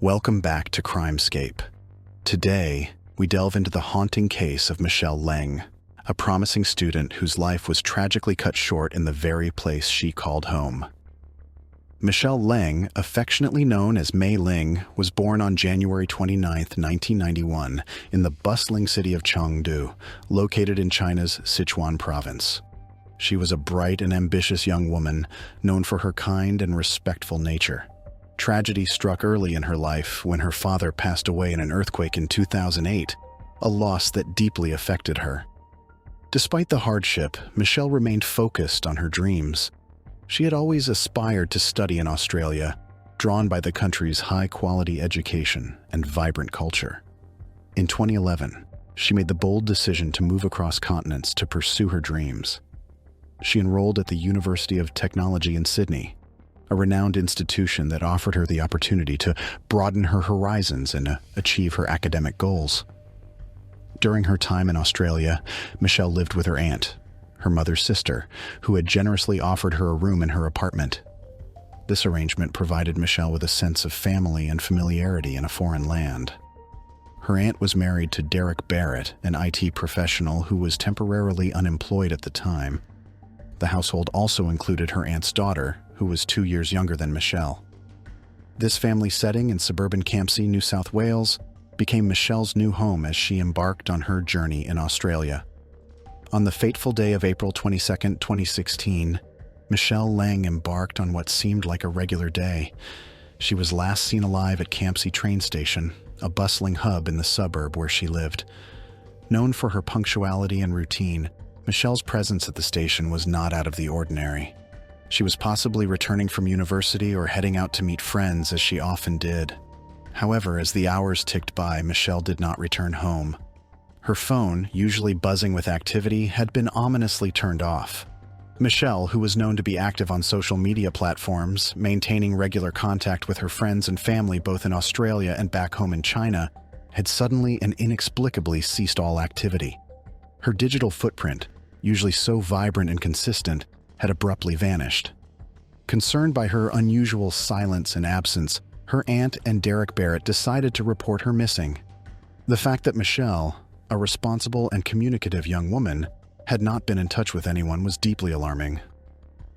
Welcome back to Crimescape. Today, we delve into the haunting case of Michelle Leng, a promising student whose life was tragically cut short in the very place she called home. Michelle Leng, affectionately known as Mei Ling, was born on January 29, 1991, in the bustling city of Chengdu, located in China's Sichuan province. She was a bright and ambitious young woman, known for her kind and respectful nature. Tragedy struck early in her life when her father passed away in an earthquake in 2008, a loss that deeply affected her. Despite the hardship, Michelle remained focused on her dreams. She had always aspired to study in Australia, drawn by the country's high-quality education and vibrant culture. In 2011, she made the bold decision to move across continents to pursue her dreams. She enrolled at the University of Technology in Sydney, a renowned institution that offered her the opportunity to broaden her horizons and achieve her academic goals. During her time in Australia, Michelle lived with her aunt, her mother's sister, who had generously offered her a room in her apartment. This arrangement provided Michelle with a sense of family and familiarity in a foreign land. Her aunt was married to Barrett, an IT professional who was temporarily unemployed at the time. The household also included her aunt's daughter, who was 2 years younger than Michelle. This family setting in suburban Campsie, New South Wales, became Michelle's new home as she embarked on her journey in Australia. On the fateful day of April 22, 2016, Michelle Leng embarked on what seemed like a regular day. She was last seen alive at Campsie train station, a bustling hub in the suburb where she lived. Known for her punctuality and routine, Michelle's presence at the station was not out of the ordinary. She was possibly returning from university or heading out to meet friends, as she often did. However, as the hours ticked by, Michelle did not return home. Her phone, usually buzzing with activity, had been ominously turned off. Michelle, who was known to be active on social media platforms, maintaining regular contact with her friends and family both in Australia and back home in China, had suddenly and inexplicably ceased all activity. Her digital footprint, usually so vibrant and consistent, had abruptly vanished. Concerned by her unusual silence and absence, her aunt and Barrett decided to report her missing. The fact that Michelle, a responsible and communicative young woman, had not been in touch with anyone was deeply alarming.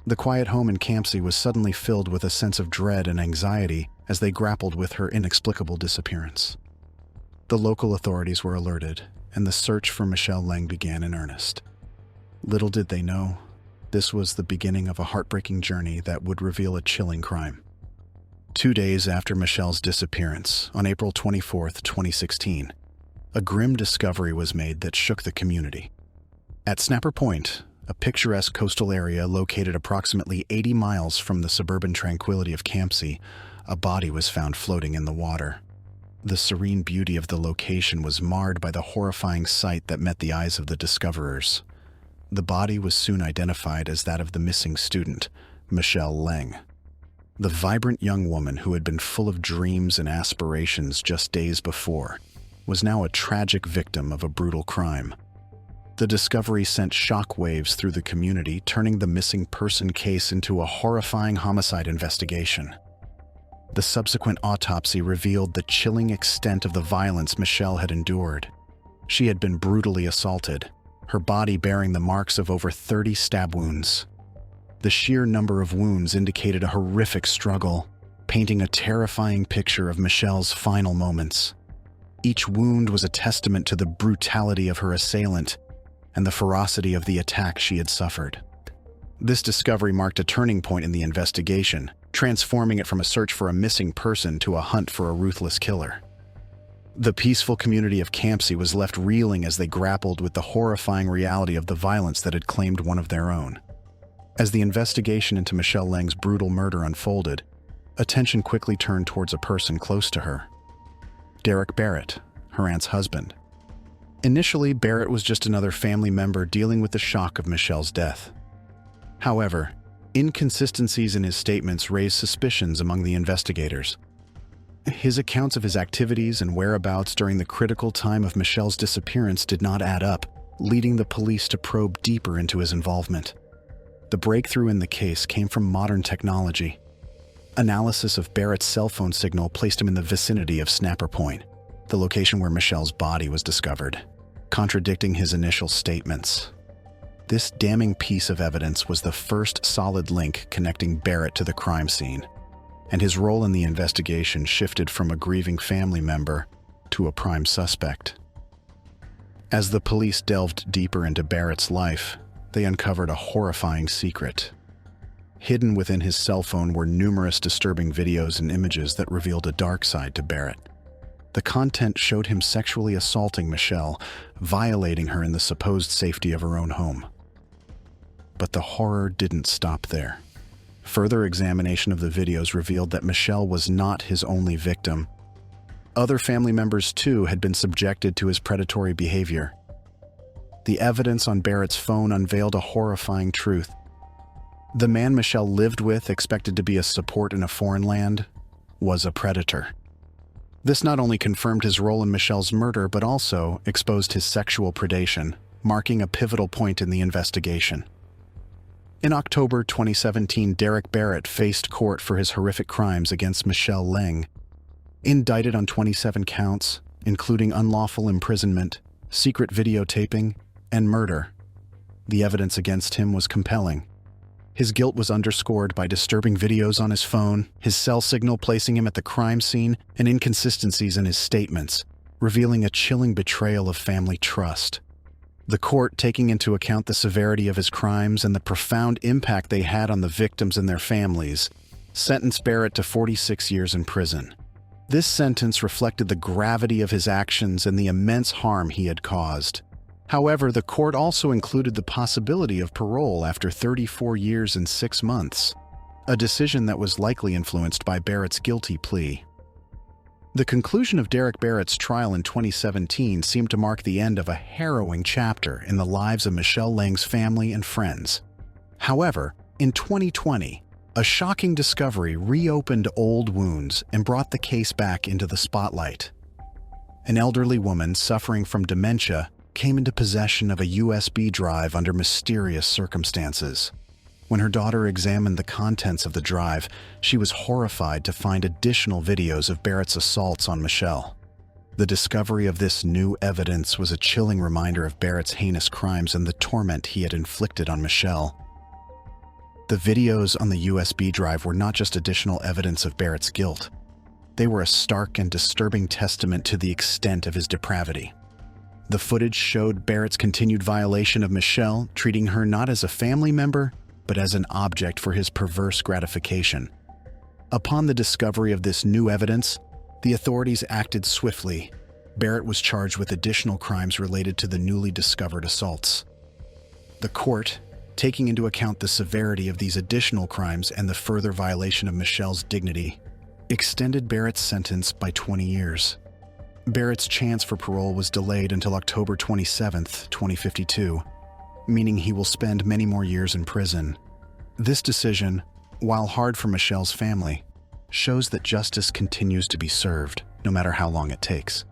The quiet home in Campsie was suddenly filled with a sense of dread and anxiety as they grappled with her inexplicable disappearance. The local authorities were alerted, and the search for Michelle Leng began in earnest. Little did they know, this was the beginning of a heartbreaking journey that would reveal a chilling crime. 2 days after Michelle's disappearance, on April 24, 2016, a grim discovery was made that shook the community. At Snapper Point, a picturesque coastal area located approximately 80 miles from the suburban tranquility of Campsie, a body was found floating in the water. The serene beauty of the location was marred by the horrifying sight that met the eyes of the discoverers. The body was soon identified as that of the missing student, Michelle Leng. The vibrant young woman who had been full of dreams and aspirations just days before was now a tragic victim of a brutal crime. The discovery sent shockwaves through the community, turning the missing person case into a horrifying homicide investigation. The subsequent autopsy revealed the chilling extent of the violence Michelle had endured. She had been brutally assaulted, her body bearing the marks of over 30 stab wounds. The sheer number of wounds indicated a horrific struggle, painting a terrifying picture of Michelle's final moments. Each wound was a testament to the brutality of her assailant and the ferocity of the attack she had suffered. This discovery marked a turning point in the investigation, transforming it from a search for a missing person to a hunt for a ruthless killer. The peaceful community of Campsie was left reeling as they grappled with the horrifying reality of the violence that had claimed one of their own. As the investigation into Michelle Leng's brutal murder unfolded, attention quickly turned towards a person close to her: Barrett, her aunt's husband. Initially, Barrett was just another family member dealing with the shock of Michelle's death. However, inconsistencies in his statements raised suspicions among the investigators. His accounts of his activities and whereabouts during the critical time of Michelle's disappearance did not add up, leading the police to probe deeper into his involvement. The breakthrough in the case came from modern technology. Analysis of Barrett's cell phone signal placed him in the vicinity of Snapper Point, the location where Michelle's body was discovered, contradicting his initial statements. This damning piece of evidence was the first solid link connecting Barrett to the crime scene, and his role in the investigation shifted from a grieving family member to a prime suspect. As the police delved deeper into Barrett's life, they uncovered a horrifying secret. Hidden within his cell phone were numerous disturbing videos and images that revealed a dark side to Barrett. The content showed him sexually assaulting Michelle, violating her in the supposed safety of her own home. But the horror didn't stop there. Further examination of the videos revealed that Michelle was not his only victim. Other family members, too, had been subjected to his predatory behavior. The evidence on Barrett's phone unveiled a horrifying truth. The man Michelle lived with, expected to be a support in a foreign land, was a predator. This not only confirmed his role in Michelle's murder, but also exposed his sexual predation, marking a pivotal point in the investigation. In October 2017, Derek Barrett faced court for his horrific crimes against Michelle Leng. Indicted on 27 counts, including unlawful imprisonment, secret videotaping, and murder. The evidence against him was compelling. His guilt was underscored by disturbing videos on his phone, his cell signal placing him at the crime scene, and inconsistencies in his statements, revealing a chilling betrayal of family trust. The court, taking into account the severity of his crimes and the profound impact they had on the victims and their families, sentenced Barrett to 46 years in prison. This sentence reflected the gravity of his actions and the immense harm he had caused. However, the court also included the possibility of parole after 34 years and 6 months, a decision that was likely influenced by Barrett's guilty plea. The conclusion of Derek Barrett's trial in 2017 seemed to mark the end of a harrowing chapter in the lives of Michelle Leng's family and friends. However, in 2020, a shocking discovery reopened old wounds and brought the case back into the spotlight. An elderly woman suffering from dementia came into possession of a USB drive under mysterious circumstances. When her daughter examined the contents of the drive, she was horrified to find additional videos of Barrett's assaults on Michelle. The discovery of this new evidence was a chilling reminder of Barrett's heinous crimes and the torment he had inflicted on Michelle. The videos on the USB drive were not just additional evidence of Barrett's guilt. They were a stark and disturbing testament to the extent of his depravity. The footage showed Barrett's continued violation of Michelle, treating her not as a family member, but as an object for his perverse gratification. Upon the discovery of this new evidence, the authorities acted swiftly. Barrett was charged with additional crimes related to the newly discovered assaults. The court, taking into account the severity of these additional crimes and the further violation of Michelle's dignity, extended Barrett's sentence by 20 years. Barrett's chance for parole was delayed until October 27, 2052, meaning he will spend many more years in prison. This decision, while hard for Michelle's family, shows that justice continues to be served, no matter how long it takes.